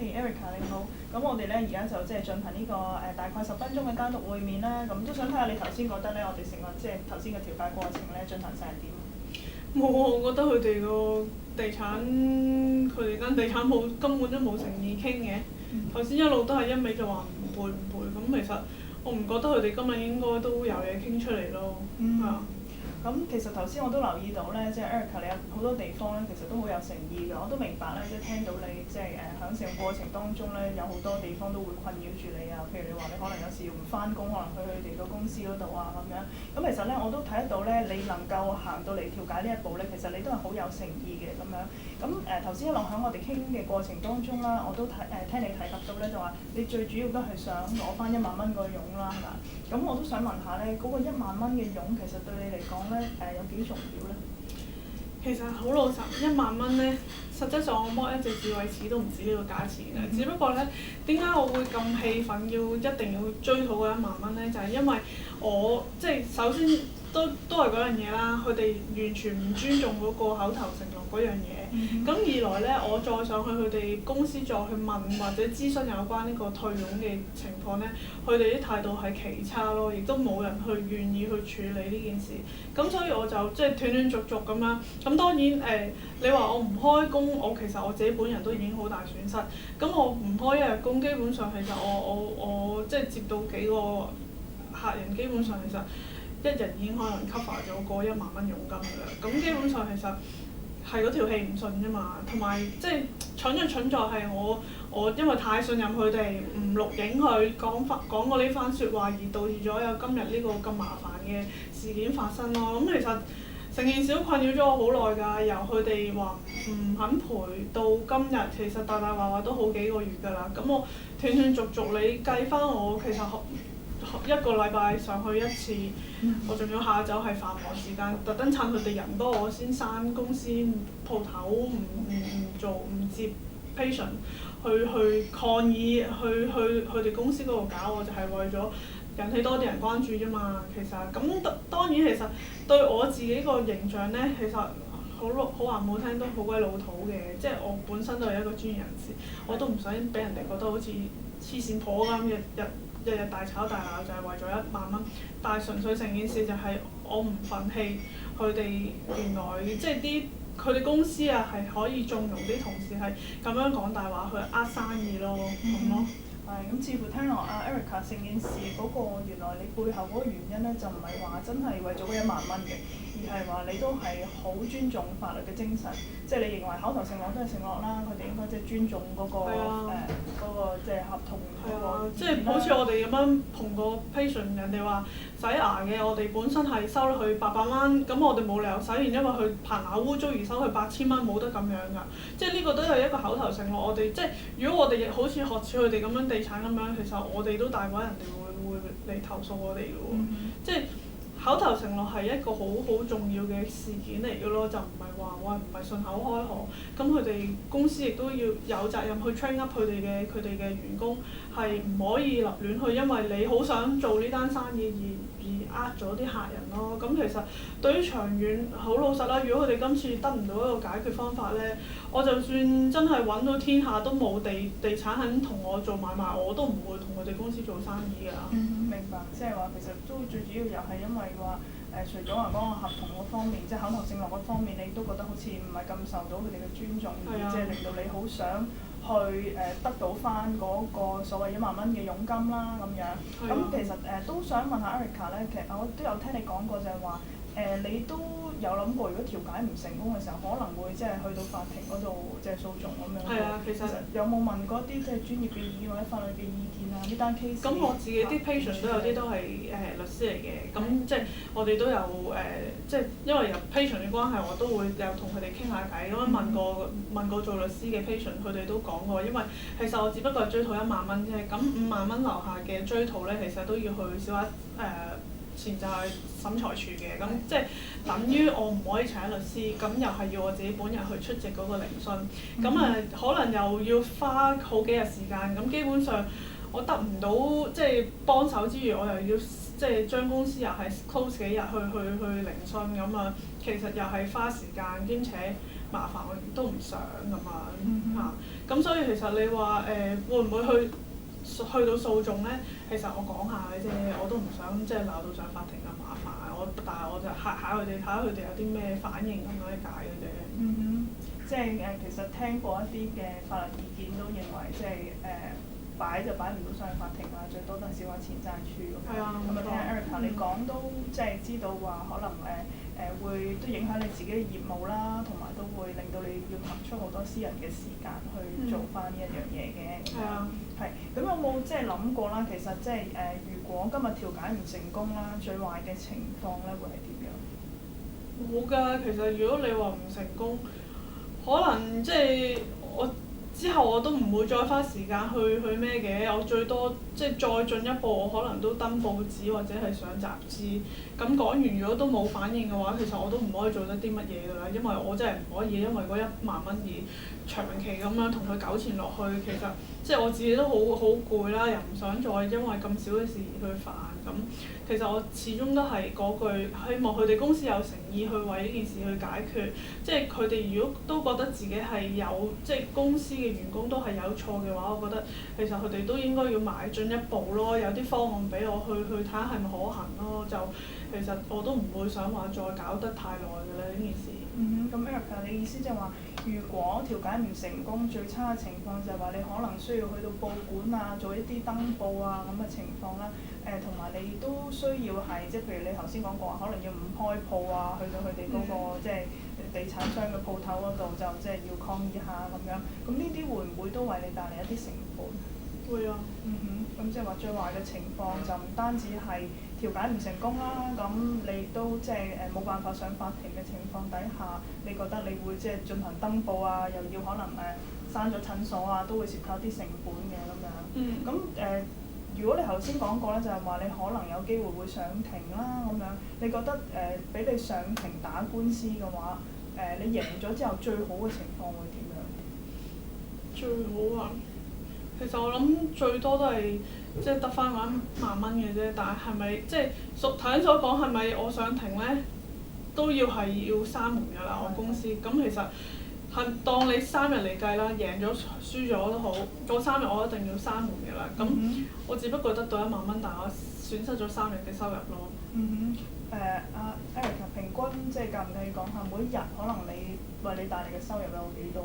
Hey Erica 你好，咁我哋咧而家就即係進行呢個大概10分鐘嘅單獨會面啦，咁都想睇下你頭先覺得咧，我哋成個即係頭先嘅調解過程咧進行成點？冇啊！我覺得佢哋個地產，佢哋間地產鋪根本都冇誠意傾嘅。頭先一路都係一味就話唔配，咁其實我唔覺得佢哋今日應該都有嘢傾出嚟咯。係啊。咁其實頭先我都留意到咧，即係 Erica 你有好多地方咧，其實都好有誠意嘅。我都明白咧，即係聽到你即係喺成個過程當中咧，有好多地方都會困擾住你啊。譬如你話你可能有時要唔翻工，可能去佢哋個公司嗰度啊咁樣。咁其實咧，我都睇得到咧，你能夠行到嚟調解呢一步咧，其實你都係好有誠意嘅咁樣。咁頭先一路喺我哋傾嘅過程當中啦，我都聽你提及到咧，就話你最主要都係想攞翻1萬蚊個傭啦，係嘛？咁我都想問下咧，嗰個1萬蚊嘅傭其實對你嚟講咧，有幾重要咧？其實好老實，1萬蚊咧，實際上我剝一隻智慧齒都唔止呢個價錢嘅。只不過咧，點解我會咁氣憤，一定要追討嗰1萬蚊咧？就係因為我即係首先都係嗰樣嘢啦，佢哋完全唔尊重嗰個口頭承諾嗰樣嘢。咁二來咧，我再上去佢哋公司再去問或者諮詢有關呢個退佣嘅情況咧，佢哋啲態度係奇差咯，亦都冇人去願意去處理呢件事。咁所以我就即係斷斷續續咁樣。咁當然你話我唔開工，其實我自己本人都已經好大損失。咁我唔開一日工，基本上其實我即係接到幾個客人，基本上其實一日已經可能 cover 咗嗰1萬蚊佣金㗎啦。咁基本上其實係嗰條氣唔順啫嘛，同埋即係蠢就蠢在係我因為太信任佢哋，唔錄影佢講過呢番説話，而導致咗有今日呢個咁麻煩嘅事件發生咯。咁其實成件事都困擾咗我好耐㗎，由佢哋話唔肯賠到今日，其實大話都好幾個月㗎啦。咁我斷斷續續你計翻我其實1個禮拜上去1次，我仲要下晝係繁忙時間，特登趁佢哋人多我先閂公司鋪頭，唔接 patient 去抗議，去佢哋公司嗰度搞，我就係為咗引起多啲人關注啫嘛。其實咁當然其實對我自己個形象咧，其實好話唔好聽都好鬼老土嘅，即係我本身都係一個專業人士，我都唔想俾人哋覺得好似黐線婆咁日日大吵大鬧就係為咗1萬蚊，但係純粹成件事就係我唔憤氣，佢哋原來即係佢哋公司啊係可以縱容啲同事係咁樣講大話去生意咯，咁咯。咁似乎聽落Erica 成件事嗰個原來你背後嗰個原因咧，就唔係話真係為咗嗰1萬蚊嘅，而係話你都係好尊重法律嘅精神，即係你認為口頭承諾都係承諾啦，佢哋應該即係尊重嗰個即係合同嗰個。即係好似我哋咁樣同個 patient， 人哋話洗牙嘅，我哋本身係收佢800蚊，咁我哋冇理由洗完因為佢棚牙污糟而收佢8000蚊，冇得咁樣㗎。即係呢個都係一個口頭承諾，我哋即係如果我哋好似學似佢哋咁樣地產咁樣，其實我哋都大把人哋會嚟投訴我哋㗎喎。即係口頭承諾係一個好重要嘅事件嚟㗎咯，就唔係話唔係順口開河。咁佢哋公司亦都要有責任去 train up 佢哋嘅員工，係唔可以立亂去，因為你好想做呢單生意而呃咗啲客人咯。咁其實對於長遠好老實啦，如果佢哋今次得唔到一個解決方法咧，我就算真係揾到天下都冇地產肯同我做買賣，我都唔會同佢哋公司做生意㗎。明白，即係話其實都最主要又係因為話除咗話嗰個合同嗰方面，即係口頭承諾嗰方面，你都覺得好似唔係咁受到佢哋嘅尊重，即係令到你好想去得到翻嗰個所謂1萬蚊嘅佣金啦咁樣。咁其實都想問下 Erica 咧，其實我都有聽你講過就係話你都有諗過，如果調解唔成功嘅時候，可能會即係去到法庭嗰度即係訴訟咁樣。係啊，其實有冇問過一啲即係專業嘅意見或者法律嘅意見啊？呢單 case。咁我自己啲 patient 都有啲都係律師嚟嘅，咁即係我哋都有即係因為由 patient 嘅關係，我都會有同佢哋傾下偈，咁樣問過做律師嘅 patient，佢哋都講過，因為其實我只不過係追討1萬蚊啫，咁5萬蚊樓下嘅追討咧，其實都要去小額前就係審裁處嘅，咁即係等於我唔可以請律師，咁又係要我自己本人去出席嗰個聆訊，咁可能又要花好幾日時間，咁基本上我得唔到即係幫手之餘，我又要即係將公司又係 close 幾日去聆訊咁啊，其實又係花時間兼且麻煩，我亦都唔想咁樣嚇。咁所以其實你話會唔會去到訴訟咧？其實我講下嘅啫，我都唔想即係鬧到上法庭咁麻煩。但係我就嚇下佢哋，睇下佢哋有啲咩反應咁樣解嘅啫。嗯哼，即係其實聽過一啲嘅法律意見都認為，即係擺就擺唔到上去法庭啦，最多都係少話錢債處咁樣。咁啊，聽 Erica 你講都即係知道話，可能會都影響你自己嘅業務啦，同埋都會令到你要騰出好多私人嘅時間去做翻呢一樣嘢嘅。係啊。係。咁有冇即係諗過啦？其實即係如果今日調解唔成功啦，最壞嘅情況咧會係點樣？冇㗎，其實如果你話唔成功，可能即係我之後我都唔會再花時間去咩嘅，我最多即係再進一步，我可能都登報紙或者係上雜誌。咁講完如果都冇反應嘅話，其實我都唔可以做得啲乜嘢㗎啦，因為我真係唔可以因為嗰1萬蚊而長期咁樣同佢糾纏落去。其實即係我自己都好攰啦，又唔想再因為咁少嘅事而去煩。咁其實我始終都係嗰句，希望佢哋公司有誠意去為呢件事去解決。即係佢哋如果都覺得自己係有，即係公司嘅員工都係有錯嘅話，我覺得其實佢哋都應該要邁進一步咯，有啲方案俾我去睇下係咪可行咯。就其實我都唔會想話再搞得太耐㗎啦呢件事。嗯哼，咁 Erica 你意思就係話，如果調解唔成功，最差嘅情況就係話你可能需要去到報館啊，做一啲登報啊咁嘅情況啦。同埋你都需要係即係譬如你頭先講過話，可能要唔開鋪啊，去到佢哋嗰個即係地產商嘅鋪頭嗰度就即係要抗議下咁樣。咁呢啲會唔會都為你帶嚟一啲成本？會啊。嗯哼，咁即係話最壞嘅情況就唔單止係調解唔成功啦，咁你都即係冇辦法上法庭嘅情況底下，你覺得你會即係進行登報啊，又要可能閂咗診所啊，都會涉及一啲成本嘅咁樣。嗯。咁如果你頭先講過咧，就係話你可能有機會會上庭啦咁樣，你覺得俾你上庭打官司嘅話，你贏咗之後最好嘅情況會點樣？最好啊！其實我諗最多都係即係得翻嗰1萬蚊嘅啫，但係咪即係頭先所講係咪我上庭咧都要係要閂門㗎啦？我公司咁其實係當你3日嚟計啦，贏咗輸咗都好，嗰3日我一定要閂門㗎啦。咁我只不過得到1萬蚊，但係我損失咗3日嘅收入咯。嗯哼，阿 Erica 平均即係介唔介意講下每一日可能你為你帶嚟嘅收入有幾多？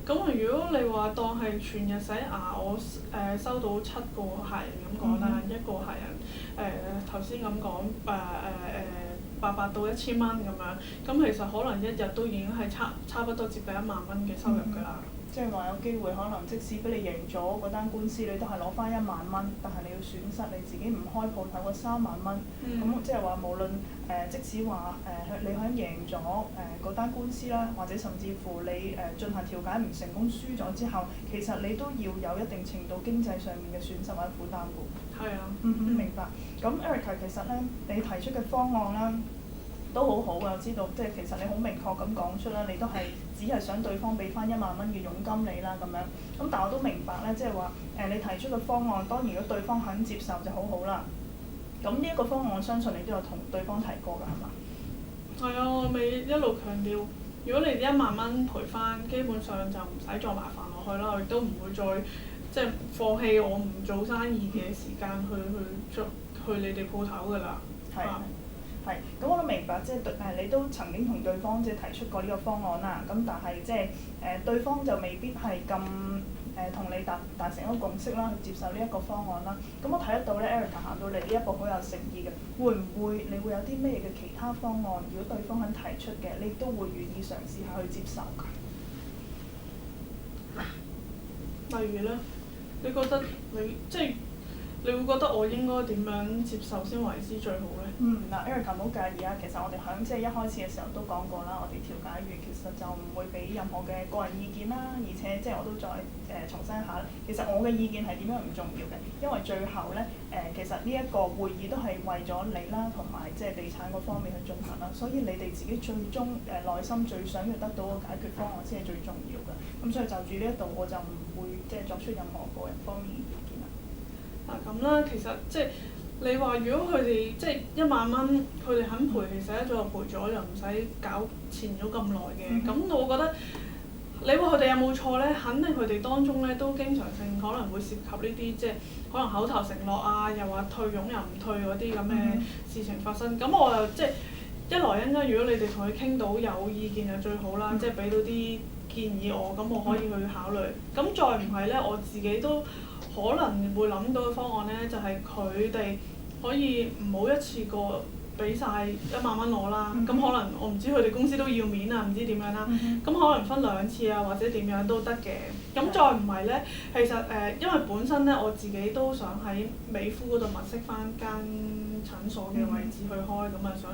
咁如果你話當係全日洗牙，我收到7個客人咁講啦，一個客人頭先咁講800到1000蚊咁樣，咁其實可能一日都已經係差不多接近1萬蚊嘅收入㗎啦。即係話有機會可能即使俾你贏咗嗰單官司，你都係攞翻1萬蚊，但係你要損失你自己唔開鋪頭嗰3萬蚊。咁即係話無論即使話你響贏咗嗰單官司啦，或者甚至乎你進行調解唔成功輸咗之後，其實你都要有一定程度經濟上面嘅損失或者負擔㗎。係啊。明白。咁 Erica 其實咧，你提出嘅方案啦，都好好啊！我知道即係其實你好明確咁講出啦，你都係只係想對方俾翻1萬蚊嘅佣金你啦咁樣。咁但係我都明白咧，即係話你提出嘅方案，當然如果對方肯接受就好好啦。咁呢一個方案，我相信你都有同對方提過㗎，係嘛？係啊，我咪一路強調，如果你1萬蚊賠翻，基本上就唔使再麻煩落去啦，我亦都唔會再即係放棄我唔做生意嘅時間去你哋鋪頭㗎啦。係，咁我都明白，即係你都曾經同對方即係提出過呢個方案啦。咁但係即係對方就未必係咁同你達成一個共識啦，去接受呢一個方案啦。咁我睇得到咧 Erica 行到嚟呢一步好有誠意嘅。會唔會你會有啲咩嘅其他方案？如果對方肯提出嘅，你都會願意嘗試下去接受㗎？例如咧，你覺得你會覺得我應該點樣接受先為之最好咧？嗱 Erica 唔好介意啊，其實我哋響即係一開始嘅時候都講過啦，我哋調解員其實就唔會俾任何嘅個人意見啦，而且即係我都再重申一下，其實我嘅意見係點樣唔重要嘅，因為最後咧其實呢一個會議都係為咗你啦，同埋即係地產嗰方面去進行啦，所以你哋自己最終內心最想要得到嘅解決方案先係最重要嘅。咁所以就住呢一度，我就唔會即係作出任何個人方面嘅意見啦。嗱咁啦，其實即係你話，如果佢哋即係1萬蚊，佢哋肯賠，其實一早就賠咗，又唔使搞纏咗咁耐嘅。咁我覺得你話佢哋有冇錯咧？肯定佢哋當中咧都經常性可能會涉及呢啲即係可能口頭承諾啊，又話退佣又唔退嗰啲咁嘅事情發生。咁我又即係一來應該如果你哋同佢傾到有意見就最好啦，即係俾到啲建議我，咁我可以去考慮。咁再唔係咧，我自己都可能會諗到嘅方案咧，就係佢哋可以唔好一次過俾晒10000蚊我啦，咁可能我唔知佢哋公司都要面啊，唔知點樣啦，咁可能分2次啊，或者點樣都得嘅。咁再唔係咧，其實因為本身咧我自己都想喺美孚嗰度物色翻間診所嘅位置去開，咁啊想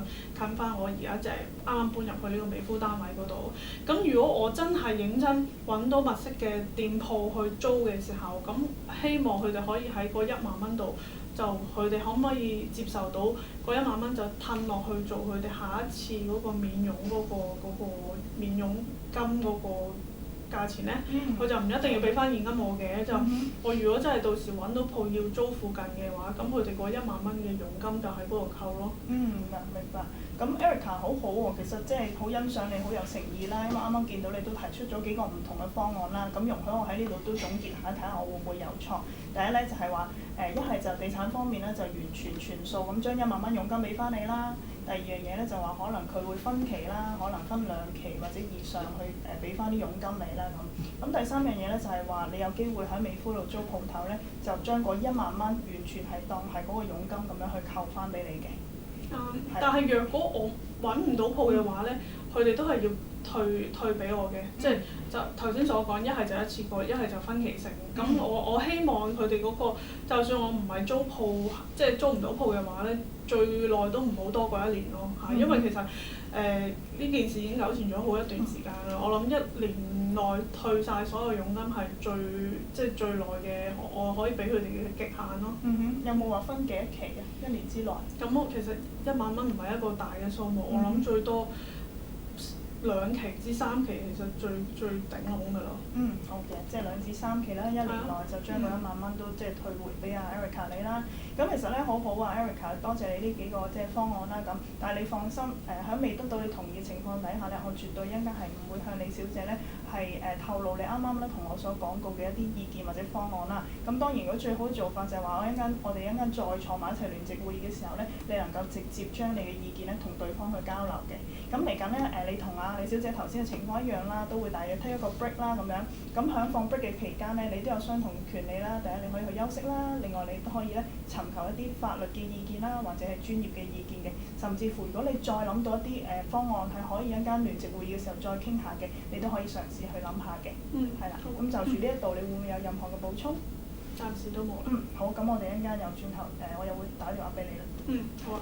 近翻我而家就係啱啱搬入去呢個美孚單位嗰度。咁如果我真係認真揾到物色嘅店鋪去租嘅時候，咁希望佢哋可以喺嗰10000蚊度。就佢哋可唔可以接受到嗰10000蚊就褪落去做佢哋下一次嗰個免佣嗰個免佣金嗰個價錢咧？佢就唔一定要俾翻現金我嘅，就我如果真係到時揾到鋪要租附近嘅話，咁佢哋嗰10000蚊嘅佣金就喺嗰度扣咯。明白。咁 Erica 好好喎，其實即係好欣賞你，好有誠意啦。因為啱啱見到你都提出咗幾個唔同嘅方案啦，咁容許我喺呢度都總結下，睇下我會唔會有錯。第一咧就係話一係就地產方面咧就完全全數咁將10000蚊佣金俾翻你啦。第二樣嘢咧就話可能佢會分期啦，可能分2期或者以上去俾翻啲佣金你啦咁。咁第三樣嘢咧就係話你有機會喺美孚度租鋪頭咧，就將嗰10000蚊完全係當係嗰個佣金咁樣去扣翻俾你嘅。但係若果我揾唔到鋪嘅話咧，佢哋都係要退俾我嘅，即係就頭先所講，一係就一次過，一係就分期性。咁我希望佢哋嗰個，就算我唔係租鋪，即係租唔到鋪嘅話咧，最耐都唔好多過1年咯嚇，因為其實呢件事已經糾纏咗好一段時間啦。我諗1年內退晒所有佣金係最耐嘅，我可以俾佢哋嘅極限咯。有冇話分幾多期啊？1年之內？咁其實10000蚊唔係一個大嘅數目，我諗最多2期至3期其實最頂籠㗎咯。好嘅，即係2至3期啦，1年內就將嗰10000蚊都即係退回俾阿 Erica 你啦。咁其實咧好好啊 Erica，多謝你呢幾個即係方案啦咁。但係你放心，喺未得到你同意嘅情況底下咧，我絕對應該係唔會向李小姐咧係透露你啱啱咧同我所講過嘅一啲意見或者方案啦。咁當然如果最好嘅做法就係話我哋一陣間再坐埋一齊聯席會議嘅時候咧，你能夠直接將你嘅意見咧同對方去交流嘅。咁嚟緊咧你同李小姐頭先嘅情況一樣啦，都會大約 take 一個 break 啦咁樣。咁喺放 break 嘅期間咧，你都有相同權利啦。第一，你可以去休息啦；另外，你都可以咧尋求一啲法律嘅意見啦，或者係專業嘅意見嘅。甚至乎，如果你再諗到一啲方案係可以一間聯席會議嘅時候再傾下嘅，你都可以嘗試去諗下嘅。係啦。咁就住呢一度，你會唔會有任何嘅補充？暫時都冇啦。好，咁我哋一陣間又轉頭我又會打電話俾你啦。好啊。